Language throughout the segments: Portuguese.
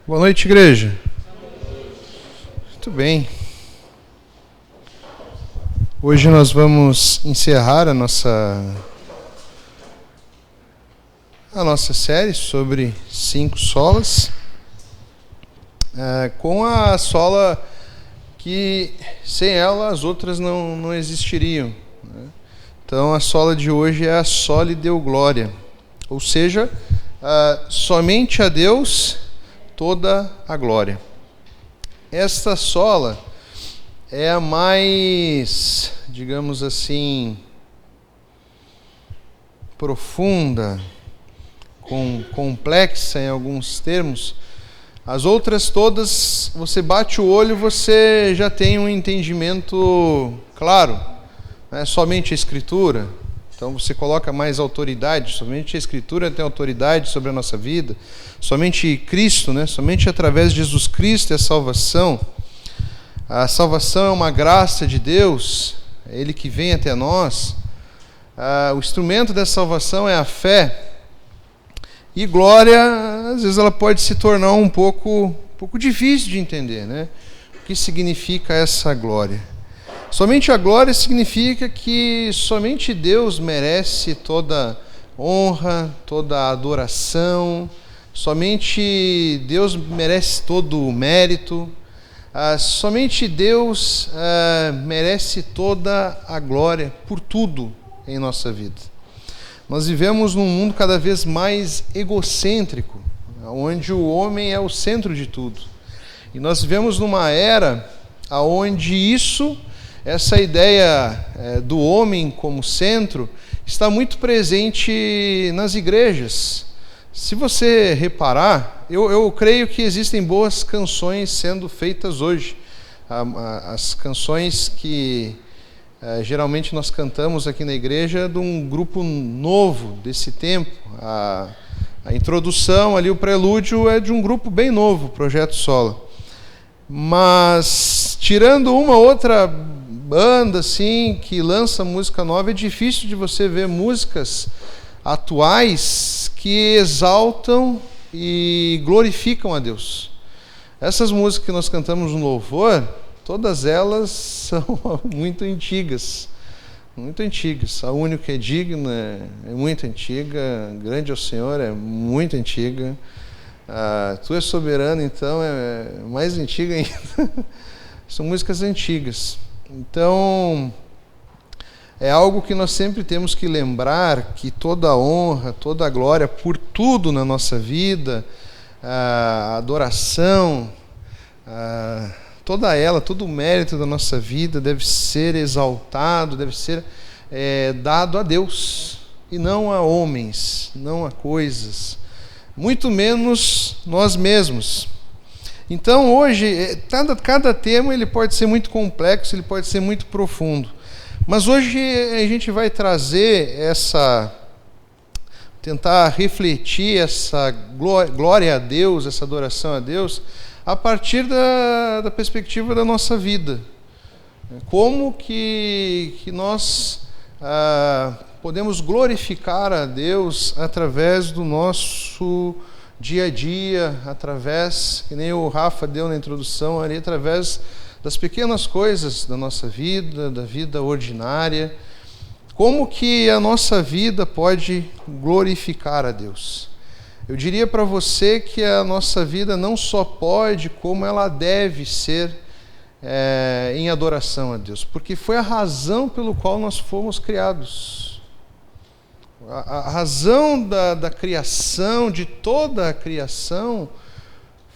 Boa noite, igreja. Muito bem. Hoje nós vamos encerrar a nossa série sobre 5 solas, com a sola que sem ela as outras não existiriam, né? Então a sola de hoje é a soli Deo Glória, ou seja, somente a Deus toda a glória. Esta sola é a mais, digamos assim, profunda, complexa em alguns termos. As outras todas, você bate o olho, você já tem um entendimento claro. Não é somente a Escritura. Então você coloca mais autoridade, somente a Escritura tem autoridade sobre a nossa vida. Somente Cristo, né? Somente através de Jesus Cristo é a salvação. A salvação é uma graça de Deus, é Ele que vem até nós. O instrumento dessa salvação é a fé. E glória, às vezes ela pode se tornar um pouco difícil de entender, né? O que significa essa glória? Somente a glória significa que somente Deus merece toda honra, toda adoração, somente Deus merece todo o mérito, somente Deus merece toda a glória por tudo em nossa vida. Nós vivemos num mundo cada vez mais egocêntrico, onde o homem é o centro de tudo. E nós vivemos numa era onde essa ideia do homem como centro está muito presente nas igrejas. Se você reparar, eu creio que existem boas canções sendo feitas hoje. As canções que geralmente nós cantamos aqui na igreja de um grupo novo desse tempo. A introdução ali, o prelúdio é de um grupo bem novo, Projeto Sola. Mas tirando uma outra banda assim que lança música nova, é difícil de você ver músicas atuais que exaltam e glorificam a Deus. Essas músicas que nós cantamos no louvor, todas elas são muito antigas. Muito antigas. A única que é digna é muito antiga. Grande é o Senhor é muito antiga. Tu és soberano, então é mais antiga ainda. São músicas antigas. Então, é algo que nós sempre temos que lembrar, que toda a honra, toda a glória por tudo na nossa vida, a adoração, todo o mérito da nossa vida deve ser exaltado, deve ser dado a Deus, e não a homens, não a coisas, muito menos nós mesmos. Então hoje, cada tema ele pode ser muito complexo, ele pode ser muito profundo. Mas hoje a gente vai trazer tentar refletir essa glória a Deus, essa adoração a Deus, a partir da perspectiva da nossa vida. Como que nós podemos glorificar a Deus através do nosso dia a dia, através, que nem o Rafa deu na introdução ali, através das pequenas coisas da nossa vida, da vida ordinária. Como que a nossa vida pode glorificar a Deus? Eu diria para você que a nossa vida não só pode, como ela deve ser em adoração a Deus, porque foi a razão pelo qual nós fomos criados. A razão da criação, de toda a criação,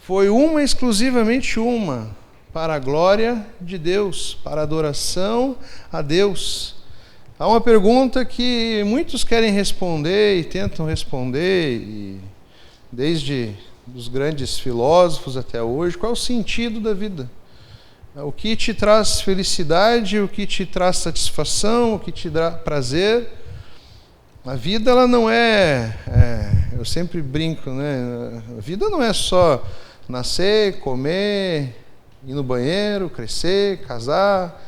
foi exclusivamente uma, para a glória de Deus, para a adoração a Deus. Há uma pergunta que muitos querem responder e tentam responder, e desde os grandes filósofos até hoje: qual é o sentido da vida? O que te traz felicidade, o que te traz satisfação, o que te dá prazer? A vida, ela não eu sempre brinco, né? A vida não é só nascer, comer, ir no banheiro, crescer, casar,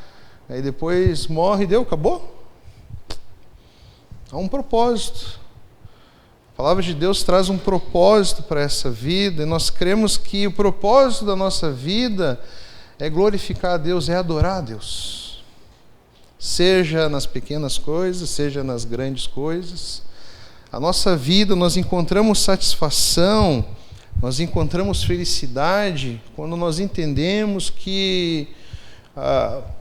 aí depois morre e acabou. Há um propósito. A palavra de Deus traz um propósito para essa vida, e nós cremos que o propósito da nossa vida é glorificar a Deus, é adorar a Deus. Seja nas pequenas coisas, seja nas grandes coisas. A nossa vida, nós encontramos satisfação, nós encontramos felicidade quando nós entendemos que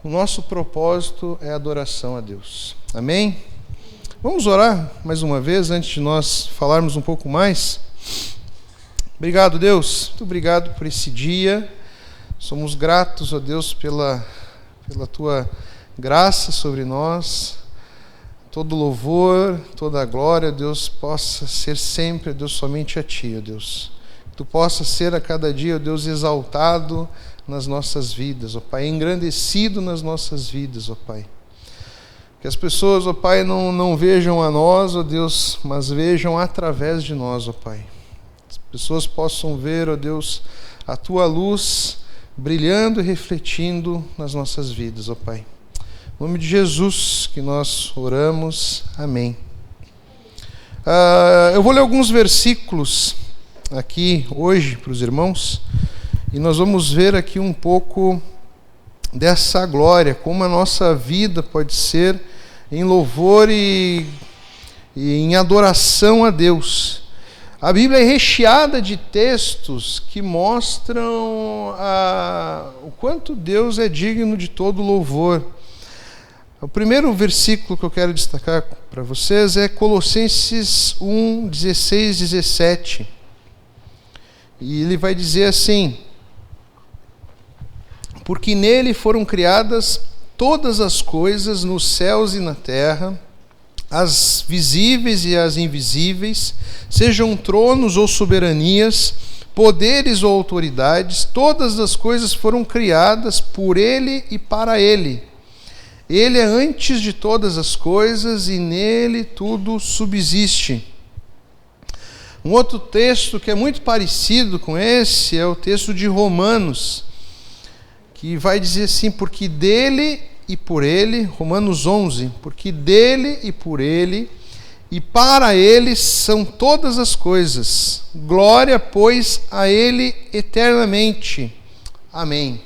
o nosso propósito é a adoração a Deus. Amém? Vamos orar mais uma vez antes de nós falarmos um pouco mais. Obrigado, Deus. Muito obrigado por esse dia. Somos gratos, ó Deus, pela Tua graça sobre nós. Todo louvor, toda a glória, Deus, possa ser sempre, Deus, somente a Ti, ó Deus. Que Tu possa ser a cada dia, ó Deus, exaltado nas nossas vidas, ó Pai, engrandecido nas nossas vidas, ó Pai. Que as pessoas, ó Pai, não vejam a nós, ó Deus, mas vejam através de nós, ó Pai. As pessoas possam ver, ó Deus, a Tua luz brilhando e refletindo nas nossas vidas, ó Pai. Em nome de Jesus que nós oramos. Amém. Eu vou ler alguns versículos aqui hoje para os irmãos, e nós vamos ver aqui um pouco dessa glória, como a nossa vida pode ser em louvor e em adoração a Deus. A Bíblia é recheada de textos que mostram o quanto Deus é digno de todo louvor. O primeiro versículo que eu quero destacar para vocês é Colossenses 1, 16, 17. E ele vai dizer assim: porque nele foram criadas todas as coisas nos céus e na terra, as visíveis e as invisíveis, sejam tronos ou soberanias, poderes ou autoridades, todas as coisas foram criadas por ele e para ele. Ele é antes de todas as coisas e nele tudo subsiste. Um outro texto que é muito parecido com esse é o texto de Romanos, que vai dizer assim: porque dele e por ele, Romanos 11, porque dele e por ele e para ele são todas as coisas. Glória, pois, a ele eternamente. Amém.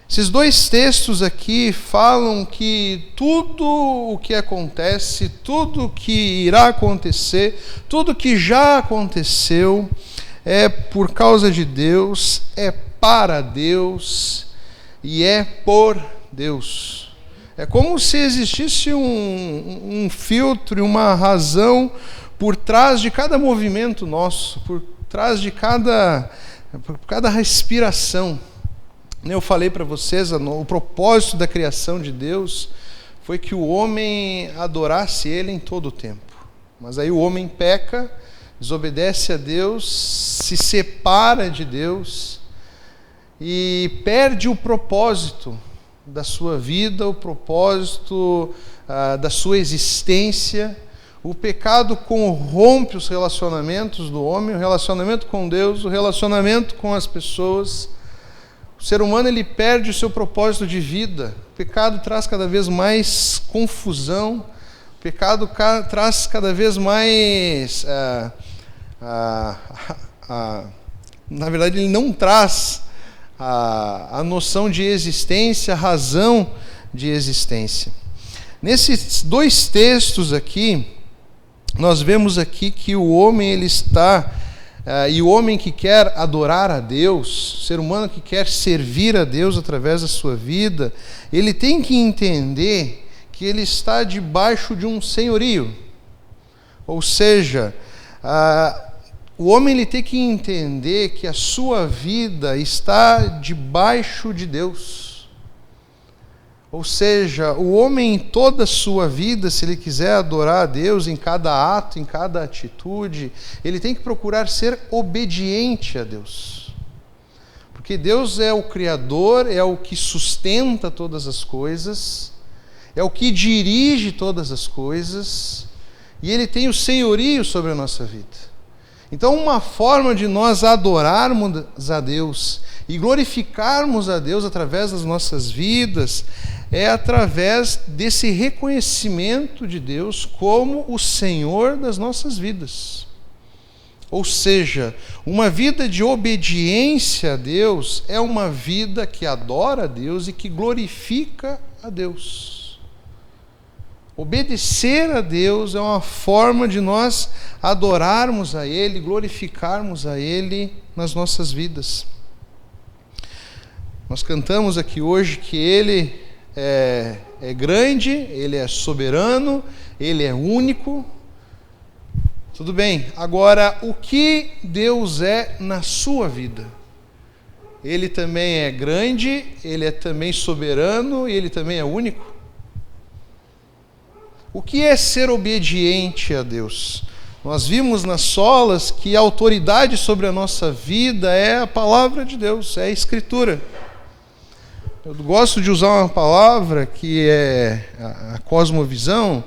Esses dois textos aqui falam que tudo o que acontece, tudo o que irá acontecer, tudo que já aconteceu é por causa de Deus, é para Deus e é por Deus. É como se existisse um filtro e uma razão por trás de cada movimento nosso, por trás de cada respiração. Eu falei para vocês, o propósito da criação de Deus foi que o homem adorasse Ele em todo o tempo. Mas aí o homem peca, desobedece a Deus, se separa de Deus e perde o propósito da sua vida, o propósito da sua existência. O pecado corrompe os relacionamentos do homem, o relacionamento com Deus, o relacionamento com as pessoas. O ser humano, ele perde o seu propósito de vida. O pecado traz cada vez mais confusão. O pecado traz cada vez mais... na verdade, ele não traz a noção de existência, a razão de existência. Nesses dois textos aqui, nós vemos aqui que o homem, ele está... e o homem que quer adorar a Deus, o ser humano que quer servir a Deus através da sua vida, ele tem que entender que ele está debaixo de um senhorio. Ou seja, o homem ele tem que entender que a sua vida está debaixo de Deus. Ou seja, o homem em toda a sua vida, se ele quiser adorar a Deus em cada ato, em cada atitude, ele tem que procurar ser obediente a Deus. Porque Deus é o Criador, é o que sustenta todas as coisas, é o que dirige todas as coisas, e Ele tem o senhorio sobre a nossa vida. Então, uma forma de nós adorarmos a Deus e glorificarmos a Deus através das nossas vidas é através desse reconhecimento de Deus como o Senhor das nossas vidas. Ou seja, uma vida de obediência a Deus é uma vida que adora a Deus e que glorifica a Deus. Obedecer a Deus é uma forma de nós adorarmos a Ele, glorificarmos a Ele nas nossas vidas. Nós cantamos aqui hoje que Ele é grande, Ele é soberano, Ele é único. Tudo bem. Agora, o que Deus é na sua vida? Ele também é grande, Ele é também soberano e Ele também é único? O que é ser obediente a Deus? Nós vimos nas solas que a autoridade sobre a nossa vida é a palavra de Deus, é a Escritura. Eu gosto de usar uma palavra que é a cosmovisão,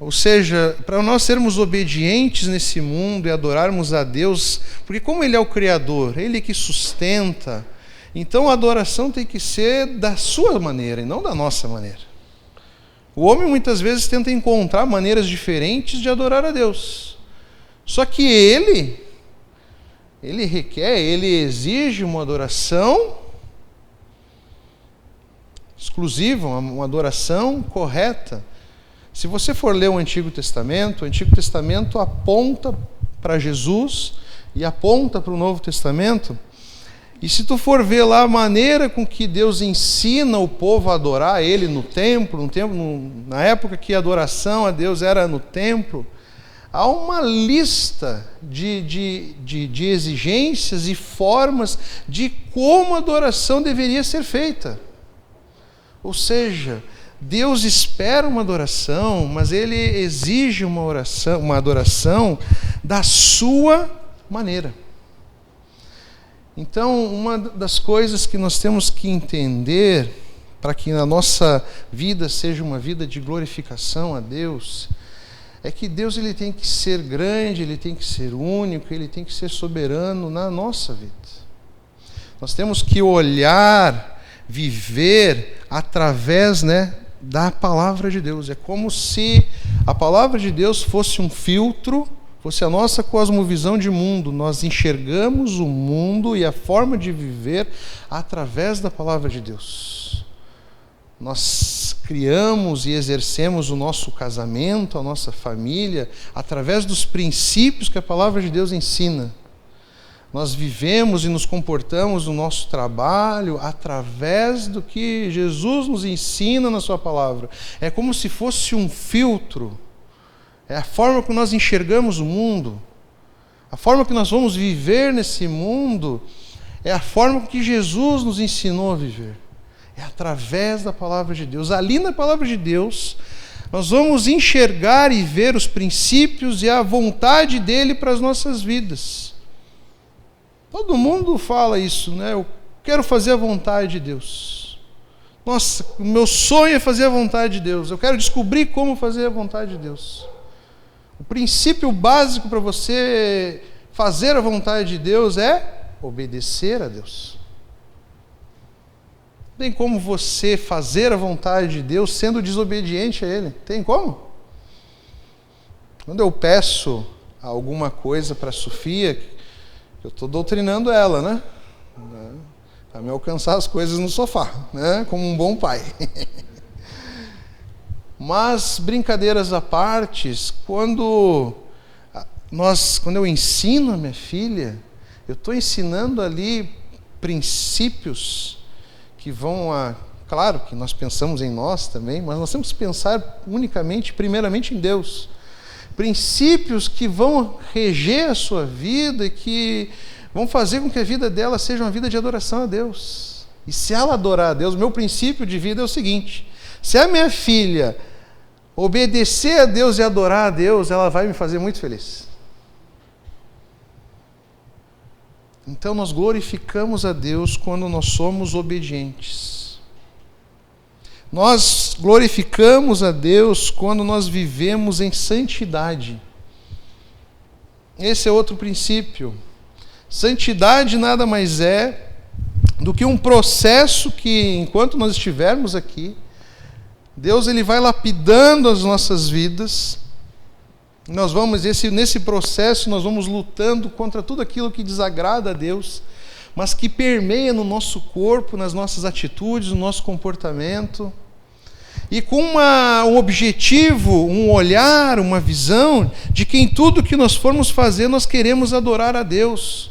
ou seja, para nós sermos obedientes nesse mundo e adorarmos a Deus, porque como Ele é o Criador, Ele que sustenta, então a adoração tem que ser da sua maneira e não da nossa maneira. O homem muitas vezes tenta encontrar maneiras diferentes de adorar a Deus. Só que Ele exige uma adoração exclusiva, uma adoração correta. Se você for ler o Antigo Testamento aponta para Jesus e aponta para o Novo Testamento. E se tu for ver lá a maneira com que Deus ensina o povo a adorar Ele no templo, na época que a adoração a Deus era no templo, há uma lista de exigências e formas de como a adoração deveria ser feita. Ou seja, Deus espera uma adoração, mas Ele exige uma adoração da sua maneira. Então, uma das coisas que nós temos que entender para que a nossa vida seja uma vida de glorificação a Deus, é que Deus ele tem que ser grande, Ele tem que ser único, Ele tem que ser soberano na nossa vida. Nós temos que olhar, viver através, da palavra de Deus. É como se a palavra de Deus fosse um filtro, fosse a nossa cosmovisão de mundo. Nós enxergamos o mundo e a forma de viver através da palavra de Deus. Nós criamos e exercemos o nosso casamento, a nossa família, através dos princípios que a palavra de Deus ensina. Nós vivemos e nos comportamos no nosso trabalho através do que Jesus nos ensina na sua palavra. É como se fosse um filtro. É a forma que nós enxergamos o mundo. A forma que nós vamos viver nesse mundo é a forma que Jesus nos ensinou a viver. É através da palavra de Deus. Ali na palavra de Deus, nós vamos enxergar e ver os princípios e a vontade dele para as nossas vidas. Todo mundo fala isso, Eu quero fazer a vontade de Deus. Nossa, o meu sonho é fazer a vontade de Deus. Eu quero descobrir como fazer a vontade de Deus. O princípio básico para você fazer a vontade de Deus é obedecer a Deus. Tem como você fazer a vontade de Deus sendo desobediente a Ele? Tem como? Quando eu peço alguma coisa para a Sofia, eu estou doutrinando ela, Para me alcançar as coisas no sofá, Como um bom pai. Mas, brincadeiras à parte, quando eu ensino a minha filha, eu estou ensinando ali princípios que vão Claro que nós pensamos em nós também, mas nós temos que pensar primeiramente em Deus. Princípios que vão reger a sua vida e que vão fazer com que a vida dela seja uma vida de adoração a Deus. E se ela adorar a Deus, meu princípio de vida é o seguinte: se a minha filha obedecer a Deus e adorar a Deus, ela vai me fazer muito feliz. Então nós glorificamos a Deus quando nós somos obedientes. Nós glorificamos a Deus quando nós vivemos em santidade. Esse é outro princípio. Santidade nada mais é do que um processo que, enquanto nós estivermos aqui, Deus ele vai lapidando as nossas vidas. Nós vamos, nesse processo, nós vamos lutando contra tudo aquilo que desagrada a Deus, mas que permeia no nosso corpo, nas nossas atitudes, no nosso comportamento. E com um objetivo, um olhar, uma visão de que em tudo que nós formos fazer, nós queremos adorar a Deus.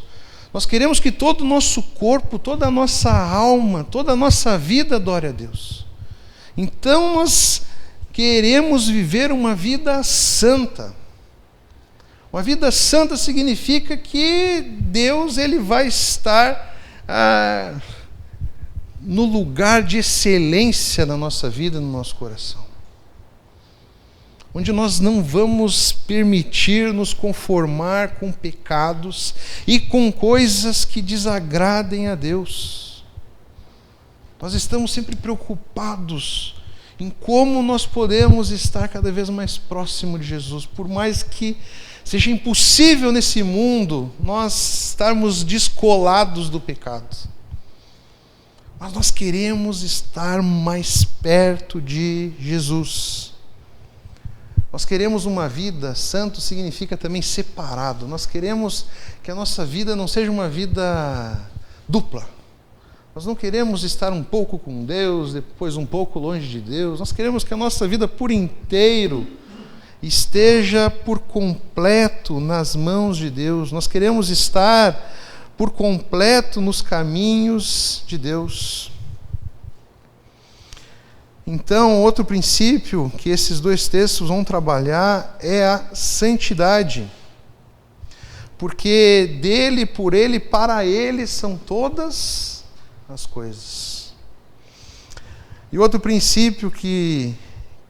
Nós queremos que todo o nosso corpo, toda a nossa alma, toda a nossa vida adore a Deus. Então nós queremos viver uma vida santa. Uma vida santa significa que Deus ele vai estar no lugar de excelência na nossa vida, no nosso coração. Onde nós não vamos permitir nos conformar com pecados e com coisas que desagradem a Deus. Nós estamos sempre preocupados em como nós podemos estar cada vez mais próximo de Jesus, por mais que seja impossível nesse mundo nós estarmos descolados do pecado. Mas nós queremos estar mais perto de Jesus. Nós queremos uma vida, santo significa também separado. Nós queremos que a nossa vida não seja uma vida dupla. Nós não queremos estar um pouco com Deus, depois um pouco longe de Deus. Nós queremos que a nossa vida por inteiro esteja por completo nas mãos de Deus. Nós queremos estar por completo nos caminhos de Deus. Então, outro princípio que esses dois textos vão trabalhar é a santidade. Porque dele, por ele, para ele são todas as coisas. E outro princípio que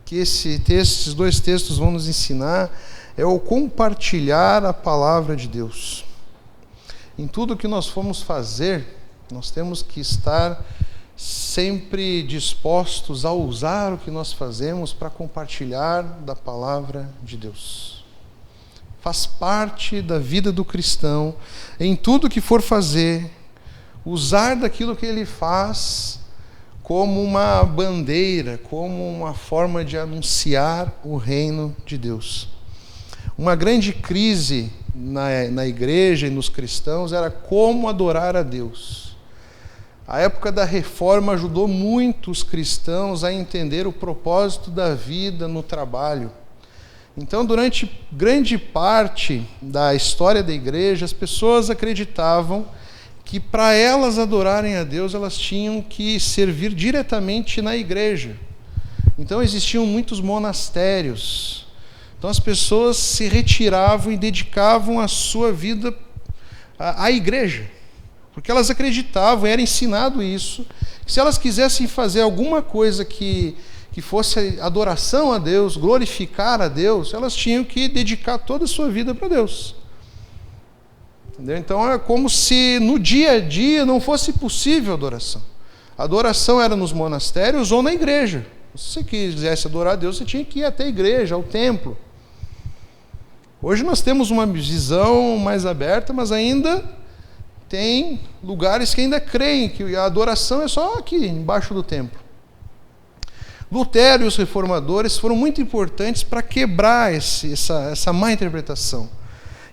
esses dois textos vão nos ensinar é o compartilhar a palavra de Deus. Em tudo que nós formos fazer, nós temos que estar sempre dispostos a usar o que nós fazemos para compartilhar da palavra de Deus. Faz parte da vida do cristão, em tudo que for fazer, usar daquilo que ele faz como uma bandeira, como uma forma de anunciar o reino de Deus. Uma grande crise na igreja e nos cristãos era como adorar a Deus. A época da reforma ajudou muito os cristãos a entender o propósito da vida no trabalho. Então, durante grande parte da história da igreja, as pessoas acreditavam que para elas adorarem a Deus, elas tinham que servir diretamente na igreja. Então existiam muitos monastérios. Então as pessoas se retiravam e dedicavam a sua vida à igreja. Porque elas acreditavam, era ensinado isso, que se elas quisessem fazer alguma coisa que fosse adoração a Deus, glorificar a Deus, elas tinham que dedicar toda a sua vida para Deus. Entendeu? Então é como se no dia a dia não fosse possível adoração. A adoração era nos monastérios ou na igreja. Se você quisesse adorar a Deus, você tinha que ir até a igreja, ao templo. Hoje nós temos uma visão mais aberta, mas ainda tem lugares que ainda creem que a adoração é só aqui, embaixo do templo. Lutero e os reformadores foram muito importantes para quebrar essa má interpretação.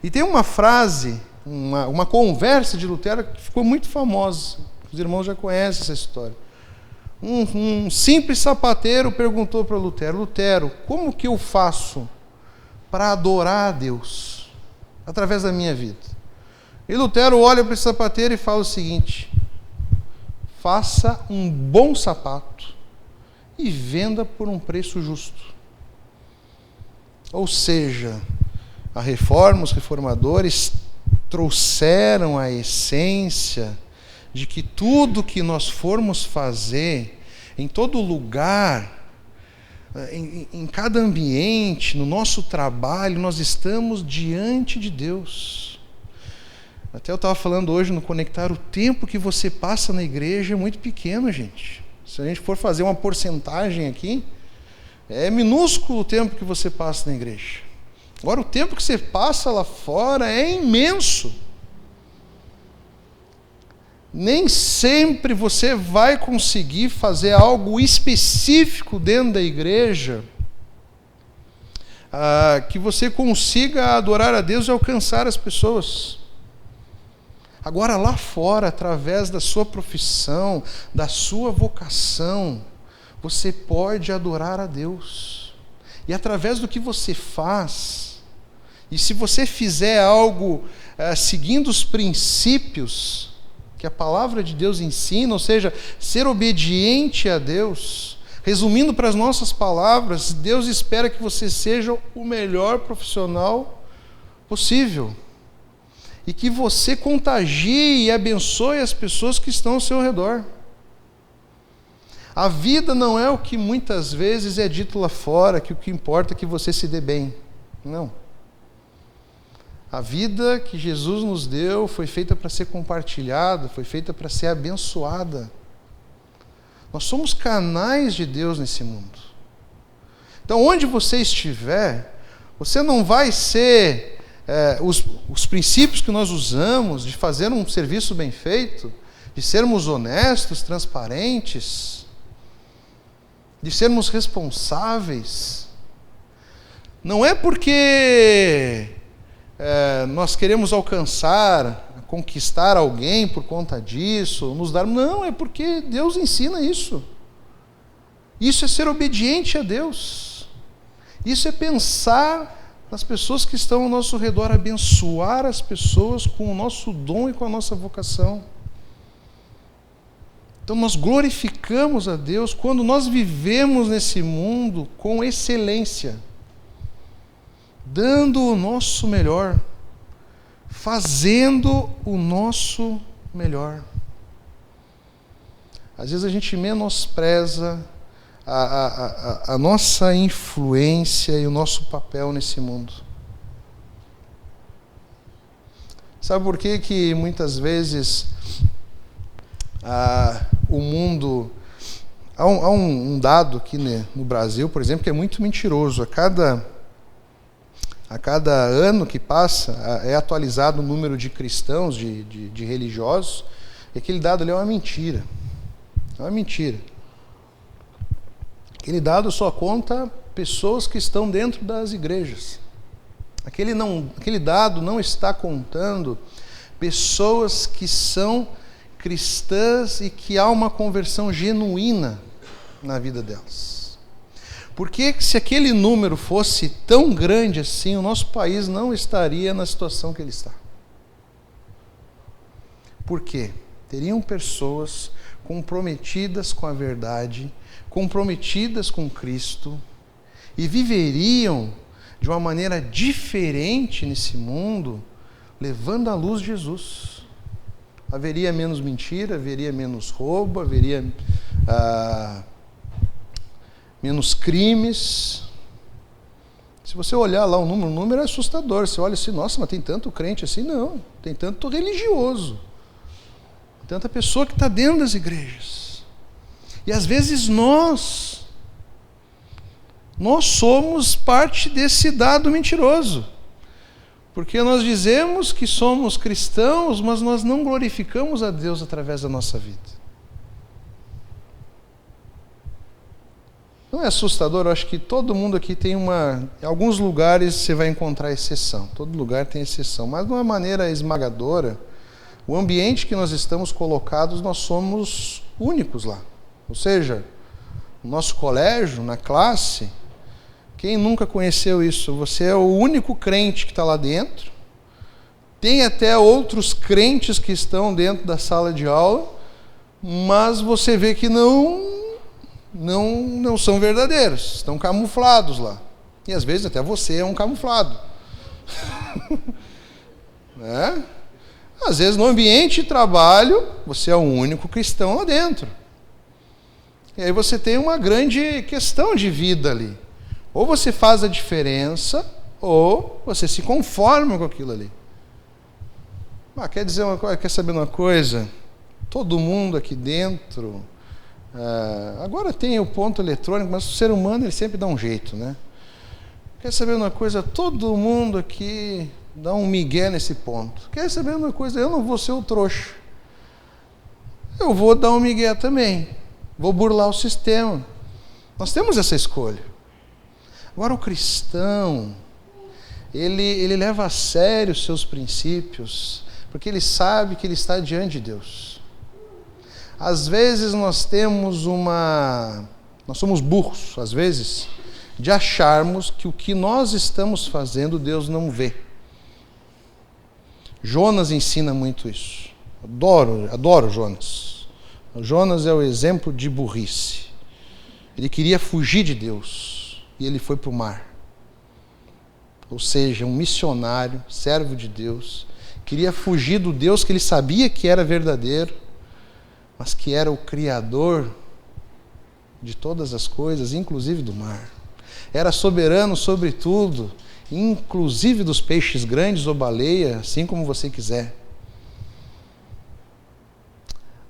E tem uma frase, uma conversa de Lutero que ficou muito famosa. Os irmãos já conhecem essa história. Um simples sapateiro perguntou para Lutero: Lutero, como que eu faço para adorar a Deus através da minha vida? E Lutero olha para esse sapateiro e fala o seguinte: faça um bom sapato e venda por um preço justo. Ou seja, a reforma, os reformadores trouxeram a essência de que tudo que nós formos fazer, em todo lugar, em cada ambiente, no nosso trabalho, nós estamos diante de Deus. Até eu estava falando hoje no Conectar, o tempo que você passa na igreja é muito pequeno, gente. Se a gente for fazer uma porcentagem aqui, é minúsculo o tempo que você passa na igreja. Agora, o tempo que você passa lá fora é imenso. nem sempre você vai conseguir fazer algo específico dentro da igreja que você consiga adorar a Deus e alcançar as pessoas. Agora, lá fora, através da sua profissão, da sua vocação, você pode adorar a Deus. E através do que você faz, e se você fizer algo seguindo os princípios que a palavra de Deus ensina, ou seja, ser obediente a Deus, resumindo para as nossas palavras, Deus espera que você seja o melhor profissional possível. E que você contagie e abençoe as pessoas que estão ao seu redor. A vida não é o que muitas vezes é dito lá fora, que o que importa é que você se dê bem. Não. A vida que Jesus nos deu foi feita para ser compartilhada, foi feita para ser abençoada. Nós somos canais de Deus nesse mundo. Então, onde você estiver, você não vai ser os princípios que nós usamos de fazer um serviço bem feito, de sermos honestos, transparentes, de sermos responsáveis. Não é porque nós queremos alcançar, conquistar alguém por conta disso, nos dar... Não, é porque Deus ensina isso. Isso é ser obediente a Deus. Isso é pensar nas pessoas que estão ao nosso redor, abençoar as pessoas com o nosso dom e com a nossa vocação. Então nós glorificamos a Deus quando nós vivemos nesse mundo com excelência, dando o nosso melhor, fazendo o nosso melhor. Às vezes a gente menospreza a nossa influência e o nosso papel nesse mundo. Sabe por que muitas vezes o mundo... Há um dado aqui no Brasil, por exemplo, que é muito mentiroso. A cada ano que passa, é atualizado o número de cristãos, de religiosos, e aquele dado ali é uma mentira. É uma mentira. Aquele dado só conta pessoas que estão dentro das igrejas. Aquele dado não está contando pessoas que são cristãs e que há uma conversão genuína na vida delas. Porque se aquele número fosse tão grande assim, o nosso país não estaria na situação que ele está. Por quê? Teriam pessoas comprometidas com a verdade, comprometidas com Cristo, e viveriam de uma maneira diferente nesse mundo, levando à luz Jesus. Haveria menos mentira, haveria menos roubo, haveria menos crimes. Se você olhar lá o número é assustador. Você olha assim, nossa, mas tem tanto crente assim? Não, tem tanto religioso, tanta pessoa que está dentro das igrejas. E às vezes nós somos parte desse dado mentiroso. Porque nós dizemos que somos cristãos, mas nós não glorificamos a Deus através da nossa vida. Não é assustador? Eu acho que todo mundo aqui tem em alguns lugares você vai encontrar exceção. Todo lugar tem exceção. Mas de uma maneira esmagadora, o ambiente que nós estamos colocados, nós somos únicos lá. Ou seja, no nosso colégio, na classe, quem nunca conheceu isso? Você é o único crente que está lá dentro. Tem até outros crentes que estão dentro da sala de aula, mas você vê que não são verdadeiros, estão camuflados lá. E às vezes até você é um camuflado. Né? Às vezes no ambiente de trabalho, você é o único cristão lá dentro. E aí você tem uma grande questão de vida ali. Ou você faz a diferença, ou você se conforma com aquilo ali. Quer saber uma coisa? Todo mundo aqui dentro... agora tem o ponto eletrônico, mas o ser humano ele sempre dá um jeito, né? Quer saber uma coisa? Todo mundo aqui dá um migué nesse ponto. Quer saber uma coisa? Eu não vou ser o trouxa. eu vou dar um migué também. Vou burlar o sistema. Nós temos essa escolha. Agora o cristão, ele leva a sério os seus princípios, porque ele sabe que ele está diante de Deus. Às vezes nós somos burros, às vezes, de acharmos que o que nós estamos fazendo Deus não vê. Jonas ensina muito isso. Adoro Jonas. Jonas é o exemplo de burrice. Ele queria fugir de Deus e ele foi para o mar. Ou seja, um missionário, servo de Deus, queria fugir do Deus que ele sabia que era verdadeiro, mas que era o Criador de todas as coisas, inclusive do mar. Era soberano sobre tudo, inclusive dos peixes grandes ou baleia, assim como você quiser.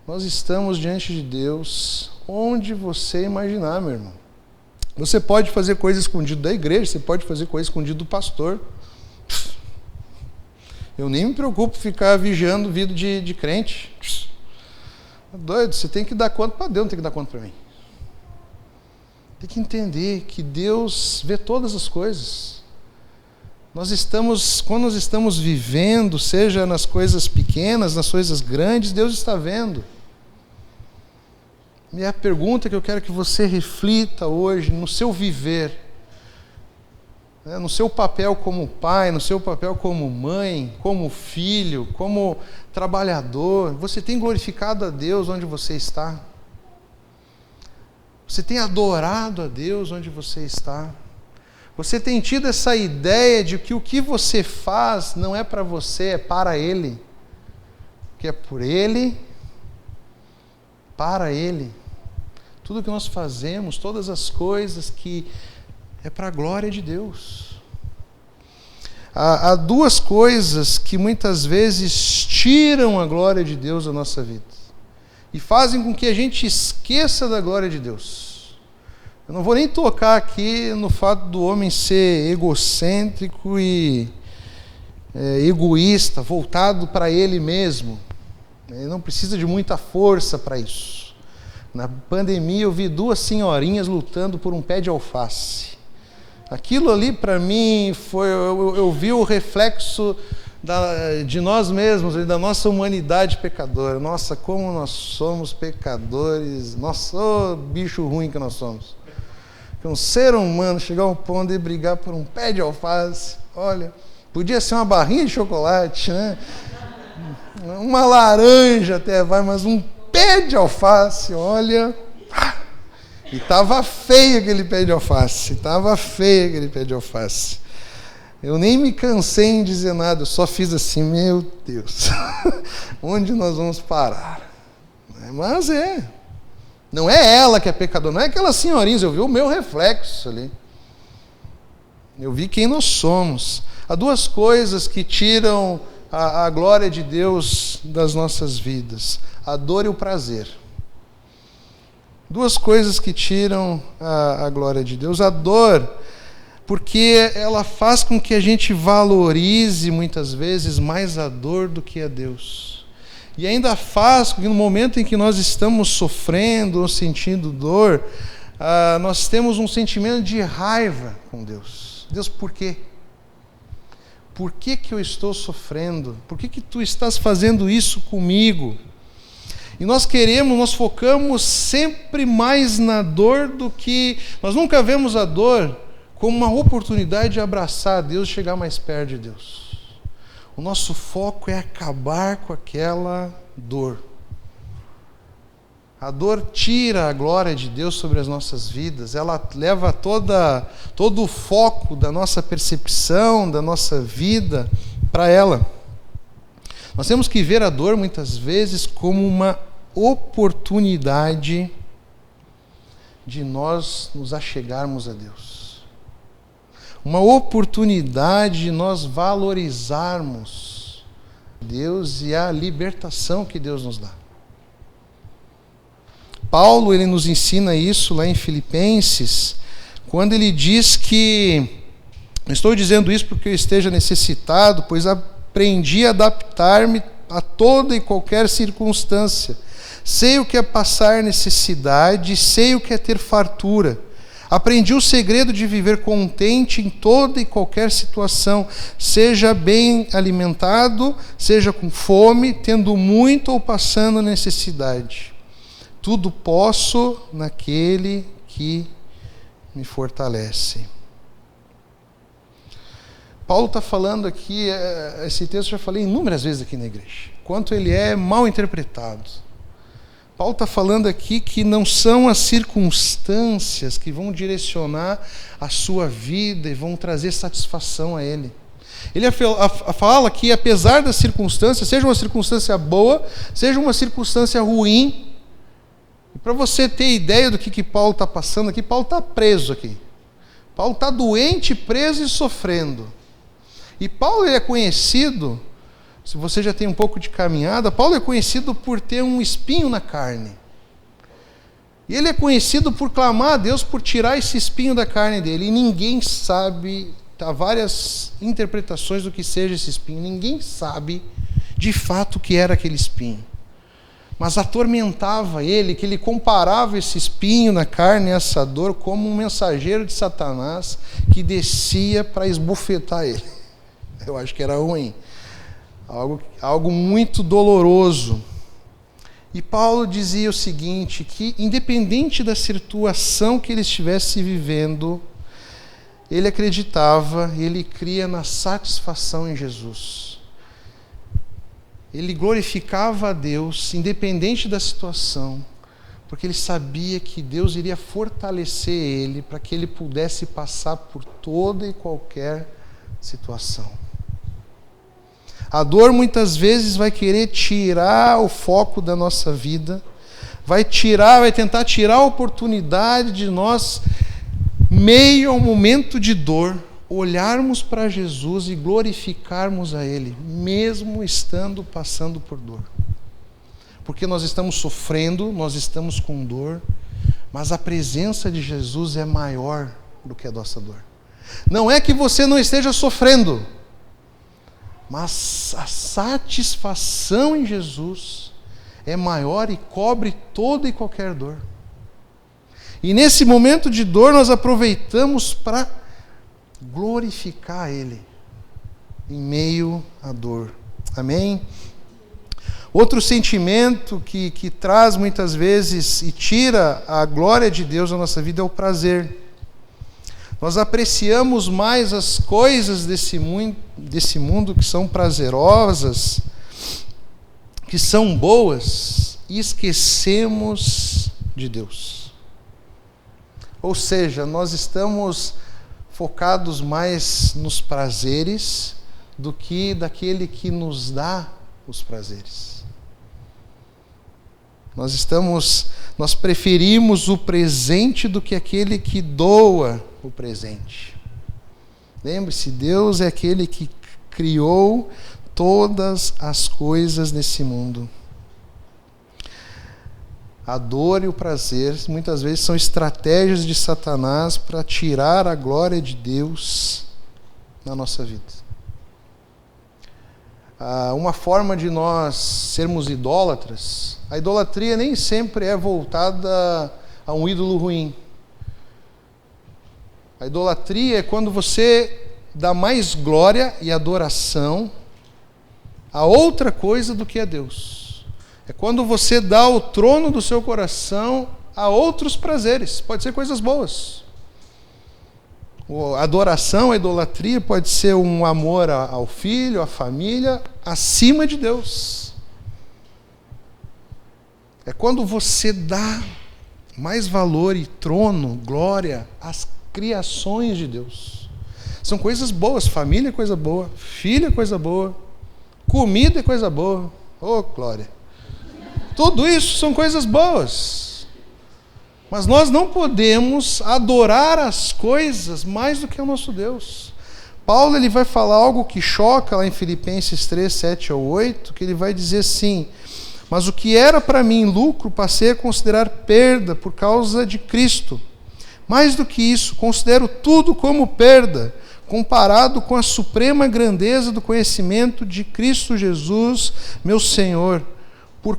Nós estamos diante de Deus onde você imaginar, meu irmão. Você pode fazer coisa escondida da igreja, você pode fazer coisa escondida do pastor. Eu nem me preocupo ficar vigiando vida de crente. É doido, você tem que dar conta para Deus, não tem que dar conta para mim. Tem que entender que Deus vê todas as coisas. Quando nós estamos vivendo, seja nas coisas pequenas, nas coisas grandes, Deus está vendo. E a pergunta que eu quero que você reflita hoje, no seu viver, no seu papel como pai, no seu papel como mãe, como filho, como trabalhador, você tem glorificado a Deus onde você está? Você tem adorado a Deus onde você está? Você tem tido essa ideia de que o que você faz não é para você, é para Ele? Que é por Ele, para Ele. Tudo que nós fazemos, todas as coisas que é para a glória de Deus. Há duas coisas que muitas vezes tiram a glória de Deus da nossa vida e fazem com que a gente esqueça da glória de Deus. Eu não vou nem tocar aqui no fato do homem ser egocêntrico e egoísta, voltado para ele mesmo. Ele não precisa de muita força para isso. Na pandemia eu vi duas senhorinhas lutando por um pé de alface. Aquilo ali para mim foi, eu vi o reflexo de nós mesmos, da nossa humanidade pecadora. Nossa, como nós somos pecadores. Nossa, oh, bicho ruim que nós somos. Que um ser humano chegar ao ponto de brigar por um pé de alface, olha, podia ser uma barrinha de chocolate, né? Uma laranja até vai, mas um pé de alface, olha. E estava feio aquele pé de alface, Eu nem me cansei em dizer nada, eu só fiz assim, meu Deus, onde nós vamos parar? Mas não é ela que é pecadora, não é aquelas senhorinhas, eu vi o meu reflexo ali. Eu vi quem nós somos. Há duas coisas que tiram a glória de Deus das nossas vidas: a dor e o prazer. Duas coisas que tiram a glória de Deus. A dor, porque ela faz com que a gente valorize muitas vezes mais a dor do que a Deus. E ainda faz com que no momento em que nós estamos sofrendo ou sentindo dor, nós temos um sentimento de raiva com Deus. Deus, por quê? Por que eu estou sofrendo? Por que tu estás fazendo isso comigo? E nós focamos sempre mais na dor do que... Nós nunca vemos a dor como uma oportunidade de abraçar a Deus e chegar mais perto de Deus. O nosso foco é acabar com aquela dor. A dor tira a glória de Deus sobre as nossas vidas, ela leva todo o foco da nossa percepção, da nossa vida, para ela. Nós temos que ver a dor muitas vezes como uma oportunidade de nós nos achegarmos a Deus. Uma oportunidade de nós valorizarmos Deus e a libertação que Deus nos dá. Paulo, ele nos ensina isso lá em Filipenses, quando ele diz que, não estou dizendo isso porque eu esteja necessitado, pois aprendi a adaptar-me a toda e qualquer circunstância. Sei o que é passar necessidade, sei o que é ter fartura. Aprendi o segredo de viver contente em toda e qualquer situação, seja bem alimentado, seja com fome, tendo muito ou passando necessidade. Tudo posso naquele que me fortalece. Paulo está falando aqui, esse texto eu já falei inúmeras vezes aqui na igreja, quanto ele é mal interpretado. Paulo está falando aqui que não são as circunstâncias que vão direcionar a sua vida e vão trazer satisfação a ele. Ele fala que apesar das circunstâncias, seja uma circunstância boa, seja uma circunstância ruim, para você ter ideia do que Paulo está passando aqui, Paulo está preso aqui. Paulo está doente, preso e sofrendo. E Paulo é conhecido, se você já tem um pouco de caminhada, Paulo é conhecido por ter um espinho na carne. E ele é conhecido por clamar a Deus por tirar esse espinho da carne dele. E ninguém sabe, há várias interpretações do que seja esse espinho. Ninguém sabe de fato o que era aquele espinho. Mas atormentava ele, que ele comparava esse espinho na carne, essa dor, como um mensageiro de Satanás que descia para esbofetar ele. Eu acho que era ruim. Algo muito doloroso. E Paulo dizia o seguinte, que independente da situação que ele estivesse vivendo, ele acreditava, ele cria na satisfação em Jesus. Ele glorificava a Deus, independente da situação, porque ele sabia que Deus iria fortalecer ele para que ele pudesse passar por toda e qualquer situação. A dor muitas vezes vai querer tirar o foco da nossa vida, vai tentar tirar a oportunidade de nós, meio ao momento de dor, olharmos para Jesus e glorificarmos a Ele, mesmo estando passando por dor. Porque nós estamos sofrendo, nós estamos com dor, mas a presença de Jesus é maior do que a nossa dor. Não é que você não esteja sofrendo, mas a satisfação em Jesus é maior e cobre toda e qualquer dor. E nesse momento de dor nós aproveitamos para glorificar Ele em meio à dor. Amém? Outro sentimento que traz muitas vezes e tira a glória de Deus na nossa vida é o prazer. Nós apreciamos mais as coisas desse mundo que são prazerosas, que são boas, e esquecemos de Deus. Ou seja, nós estamos focados mais nos prazeres do que daquele que nos dá os prazeres. Nós preferimos o presente do que aquele que doa o presente. Lembre-se, Deus é aquele que criou todas as coisas nesse mundo. A dor e o prazer muitas vezes são estratégias de Satanás para tirar a glória de Deus na nossa vida. Uma forma de nós sermos idólatras, a idolatria nem sempre é voltada a um ídolo ruim. A idolatria é quando você dá mais glória e adoração a outra coisa do que a Deus. É quando você dá o trono do seu coração a outros prazeres. Pode ser coisas boas. A adoração, a idolatria pode ser um amor ao filho, à família, acima de Deus. É quando você dá mais valor e trono, glória às criações de Deus. São coisas boas, família é coisa boa, filho é coisa boa, comida é coisa boa. Oh, glória! Tudo isso são coisas boas. Mas nós não podemos adorar as coisas mais do que o nosso Deus. Paulo ele vai falar algo que choca lá em Filipenses 3, 7 ao 8, que ele vai dizer assim: mas o que era para mim lucro, passei a considerar perda por causa de Cristo. Mais do que isso, considero tudo como perda, comparado com a suprema grandeza do conhecimento de Cristo Jesus, meu Senhor, por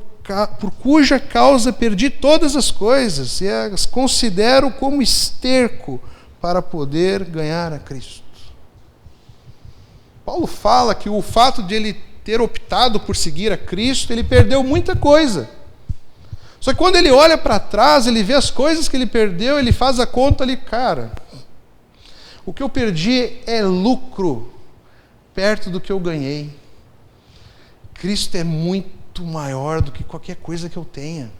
cuja causa perdi todas as coisas e as considero como esterco para poder ganhar a Cristo. Paulo fala que o fato de ele ter optado por seguir a Cristo, ele perdeu muita coisa. Só que quando ele olha para trás, ele vê as coisas que ele perdeu, ele faz a conta ali, cara, o que eu perdi é lucro perto do que eu ganhei. Cristo é muito maior do que qualquer coisa que eu tenha.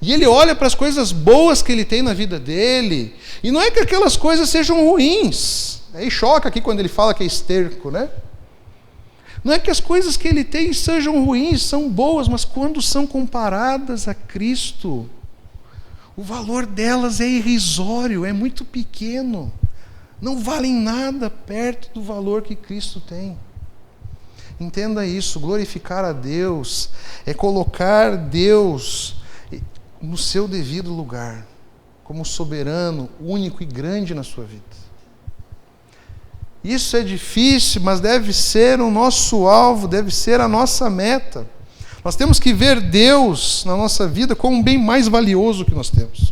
E ele olha para as coisas boas que ele tem na vida dele, e não é que aquelas coisas sejam ruins. Aí choca aqui quando ele fala que é esterco, né? Não é que as coisas que ele tem sejam ruins, são boas, mas quando são comparadas a Cristo, o valor delas é irrisório, é muito pequeno. Não valem nada perto do valor que Cristo tem. Entenda isso, glorificar a Deus é colocar Deus no seu devido lugar, como soberano, único e grande na sua vida. Isso é difícil, mas deve ser o nosso alvo, deve ser a nossa meta. Nós temos que ver Deus na nossa vida como um bem mais valioso que nós temos.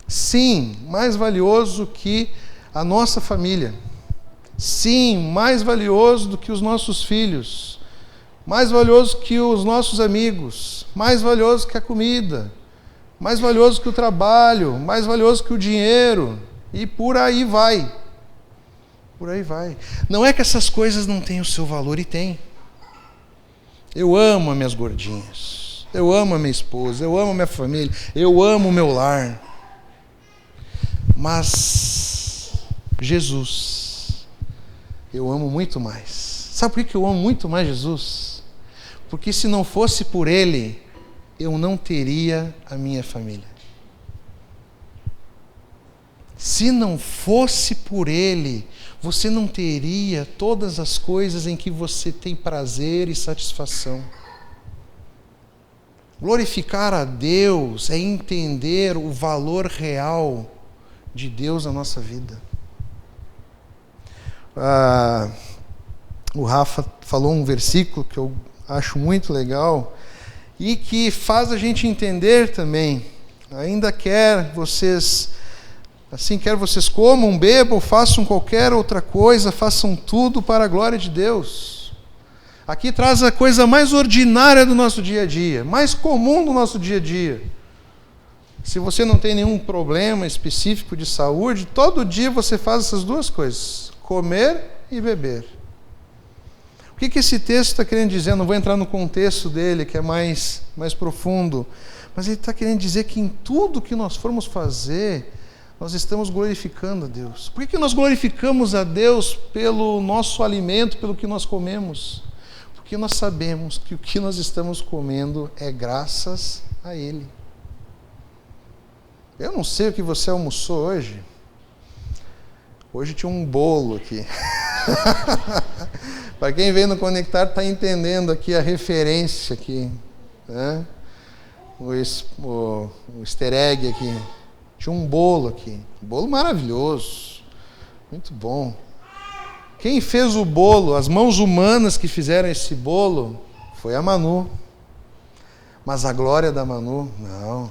Sim, mais valioso que a nossa família. Sim, mais valioso do que os nossos filhos. Mais valioso que os nossos amigos. Mais valioso que a comida. Mais valioso que o trabalho. Mais valioso que o dinheiro. E por aí vai. Por aí vai. Não é que essas coisas não têm o seu valor, e tem. Eu amo as minhas gordinhas. Eu amo a minha esposa. Eu amo a minha família. Eu amo o meu lar. Mas Jesus, eu amo muito mais. Sabe por que eu amo muito mais Jesus? Porque se não fosse por Ele, eu não teria a minha família. Se não fosse por Ele, você não teria todas as coisas em que você tem prazer e satisfação. Glorificar a Deus é entender o valor real de Deus na nossa vida. O Rafa falou um versículo que eu acho muito legal e que faz a gente entender também. Ainda quer vocês comam, bebam, façam qualquer outra coisa, façam tudo para a glória de Deus. Aqui traz a coisa mais ordinária do nosso dia a dia, mais comum do nosso dia a dia. Se você não tem nenhum problema específico de saúde, todo dia você faz essas duas coisas, comer e beber. O que esse texto está querendo dizer? Eu não vou entrar no contexto dele, que é mais profundo, mas ele está querendo dizer que em tudo que nós formos fazer, nós estamos glorificando a Deus. Por que nós glorificamos a Deus pelo nosso alimento, pelo que nós comemos? Porque nós sabemos que o que nós estamos comendo é graças a Ele. Eu não sei o que você almoçou hoje. Hoje tinha um bolo aqui. Para quem vem no Conectar está entendendo aqui a referência aqui, né? O easter egg aqui. Tinha um bolo aqui, um bolo maravilhoso, muito bom. Quem fez o bolo, as mãos humanas que fizeram esse bolo, foi a Manu. Mas a glória da Manu, não.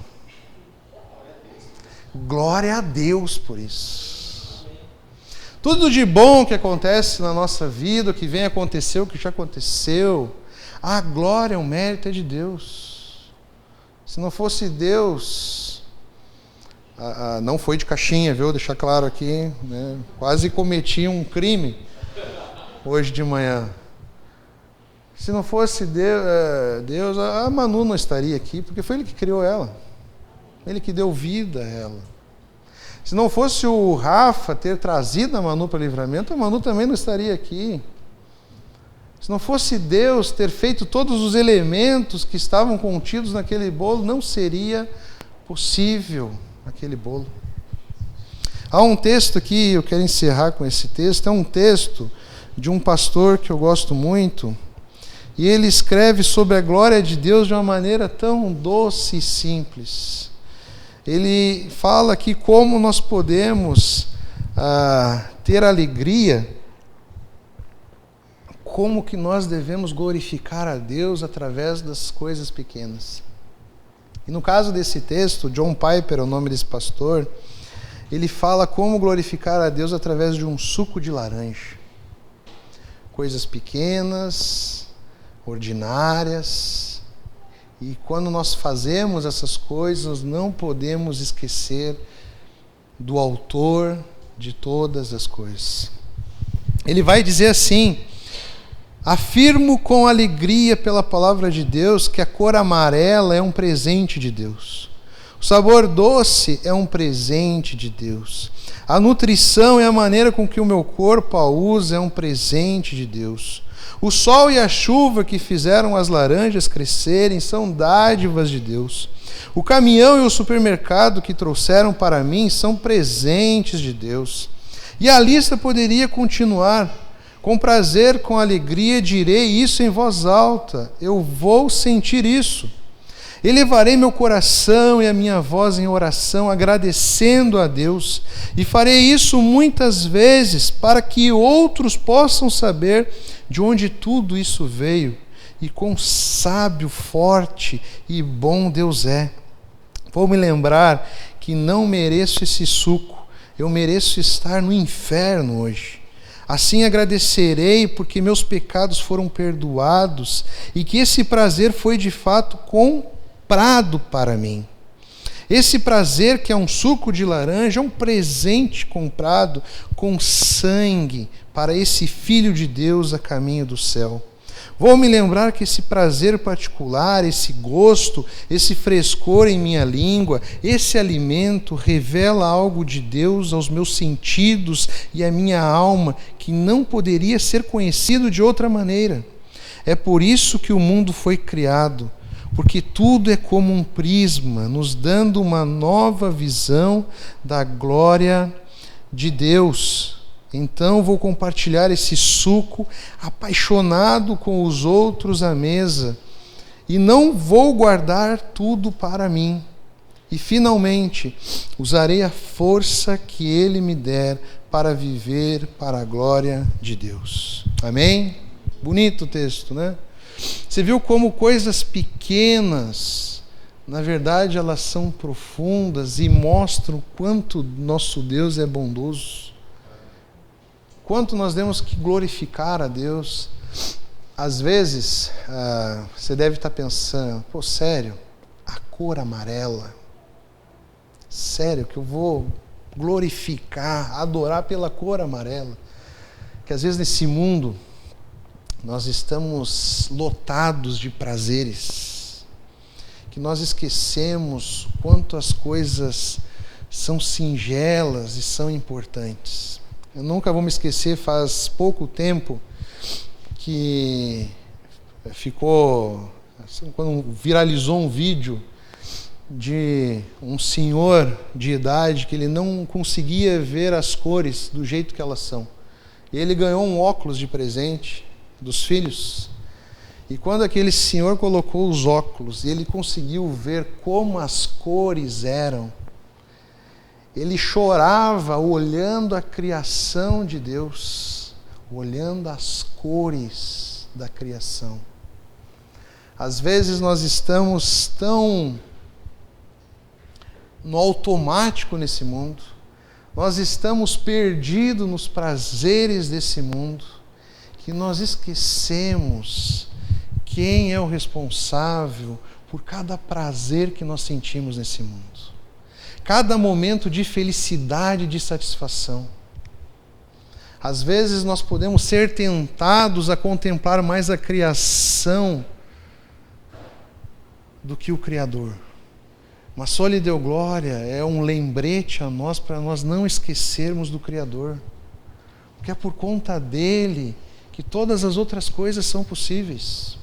Glória a Deus por isso. Tudo de bom que acontece na nossa vida, o que vem acontecer, o que já aconteceu, a glória, o mérito é de Deus. Se não fosse Deus... não foi de caixinha, viu? Deixar claro aqui, né? Quase cometi um crime hoje de manhã. Se não fosse Deus, a Manu não estaria aqui, porque foi Ele que criou ela. Ele que deu vida a ela. Se não fosse o Rafa ter trazido a Manu para o Livramento, a Manu também não estaria aqui. Se não fosse Deus ter feito todos os elementos que estavam contidos naquele bolo, não seria possível aquele bolo. Há um texto aqui, eu quero encerrar com esse texto, é um texto de um pastor que eu gosto muito, e ele escreve sobre a glória de Deus de uma maneira tão doce e simples. Ele fala aqui como nós podemos ter alegria, como que nós devemos glorificar a Deus através das coisas pequenas. E no caso desse texto, John Piper é o nome desse pastor, ele fala como glorificar a Deus através de um suco de laranja. Coisas pequenas, ordinárias. E quando nós fazemos essas coisas, nós não podemos esquecer do autor de todas as coisas. Ele vai dizer assim: afirmo com alegria pela palavra de Deus que a cor amarela é um presente de Deus. O sabor doce é um presente de Deus. A nutrição e a maneira com que o meu corpo a usa é um presente de Deus. O sol e a chuva que fizeram as laranjas crescerem são dádivas de Deus. O caminhão e o supermercado que trouxeram para mim são presentes de Deus. E a lista poderia continuar. Com prazer, com alegria, direi isso em voz alta. Eu vou sentir isso. Elevarei meu coração e a minha voz em oração, agradecendo a Deus. E farei isso muitas vezes, para que outros possam saber de onde tudo isso veio e quão sábio, forte e bom Deus é. Vou me lembrar que não mereço esse suco. Eu mereço estar no inferno hoje. Assim agradecerei porque meus pecados foram perdoados e que esse prazer foi de fato comprado para mim. Esse prazer, que é um suco de laranja, é um presente comprado com sangue para esse Filho de Deus a caminho do céu. Vou me lembrar que esse prazer particular, esse gosto, esse frescor em minha língua, esse alimento revela algo de Deus aos meus sentidos e à minha alma que não poderia ser conhecido de outra maneira. É por isso que o mundo foi criado, porque tudo é como um prisma, nos dando uma nova visão da glória de Deus. Então vou compartilhar esse suco apaixonado com os outros à mesa e não vou guardar tudo para mim. E finalmente usarei a força que Ele me der para viver para a glória de Deus. Amém? Bonito o texto, né? Você viu como coisas pequenas, na verdade, elas são profundas e mostram quanto nosso Deus é bondoso. Quanto nós temos que glorificar a Deus. Às vezes, você deve estar pensando, pô, sério, a cor amarela, sério que eu vou glorificar, adorar pela cor amarela? Que às vezes nesse mundo, nós estamos lotados de prazeres, que nós esquecemos quanto as coisas são singelas e são importantes. Eu nunca vou me esquecer, faz pouco tempo que quando viralizou um vídeo de um senhor de idade que ele não conseguia ver as cores do jeito que elas são. E ele ganhou um óculos de presente dos filhos. E quando aquele senhor colocou os óculos e ele conseguiu ver como as cores eram, ele chorava olhando a criação de Deus, olhando as cores da criação. Às vezes nós estamos tão no automático nesse mundo, nós estamos perdidos nos prazeres desse mundo, que nós esquecemos quem é o responsável por cada prazer que nós sentimos nesse mundo. Cada momento de felicidade e de satisfação. Às vezes nós podemos ser tentados a contemplar mais a criação do que o Criador. Mas só lhe deu glória é um lembrete a nós para nós não esquecermos do Criador. Porque é por conta dele que todas as outras coisas são possíveis.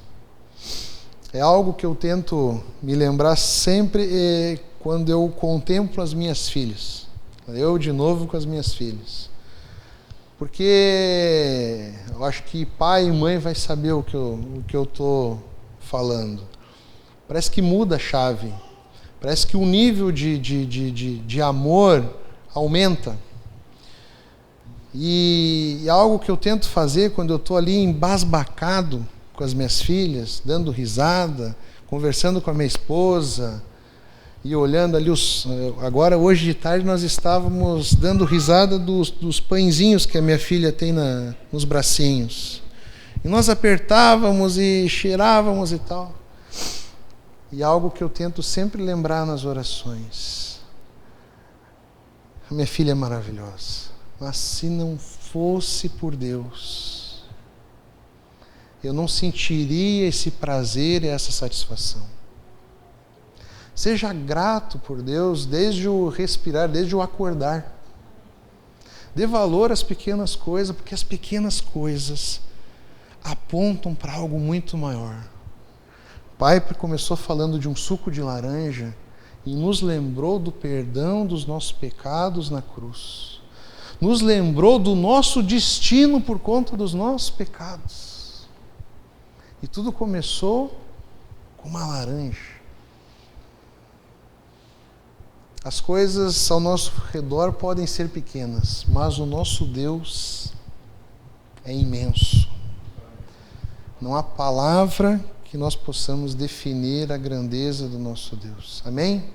É algo que eu tento me lembrar sempre quando eu contemplo as minhas filhas. Eu de novo com as minhas filhas. Porque eu acho que pai e mãe vai saber o que eu estou falando. Parece que muda a chave. Parece que o nível de amor aumenta. E algo que eu tento fazer quando eu estou ali embasbacado com as minhas filhas, dando risada, conversando com a minha esposa e olhando ali agora, hoje de tarde, nós estávamos dando risada dos pãezinhos que a minha filha tem nos bracinhos. E nós apertávamos e cheirávamos e tal. E algo que eu tento sempre lembrar nas orações. A minha filha é maravilhosa. Mas se não fosse por Deus, eu não sentiria esse prazer e essa satisfação. Seja grato por Deus desde o respirar, desde o acordar. Dê valor às pequenas coisas, porque as pequenas coisas apontam para algo muito maior. O Pai começou falando de um suco de laranja e nos lembrou do perdão dos nossos pecados na cruz. Nos lembrou do nosso destino por conta dos nossos pecados. E tudo começou com uma laranja. As coisas ao nosso redor podem ser pequenas, mas o nosso Deus é imenso. Não há palavra que nós possamos definir a grandeza do nosso Deus. Amém?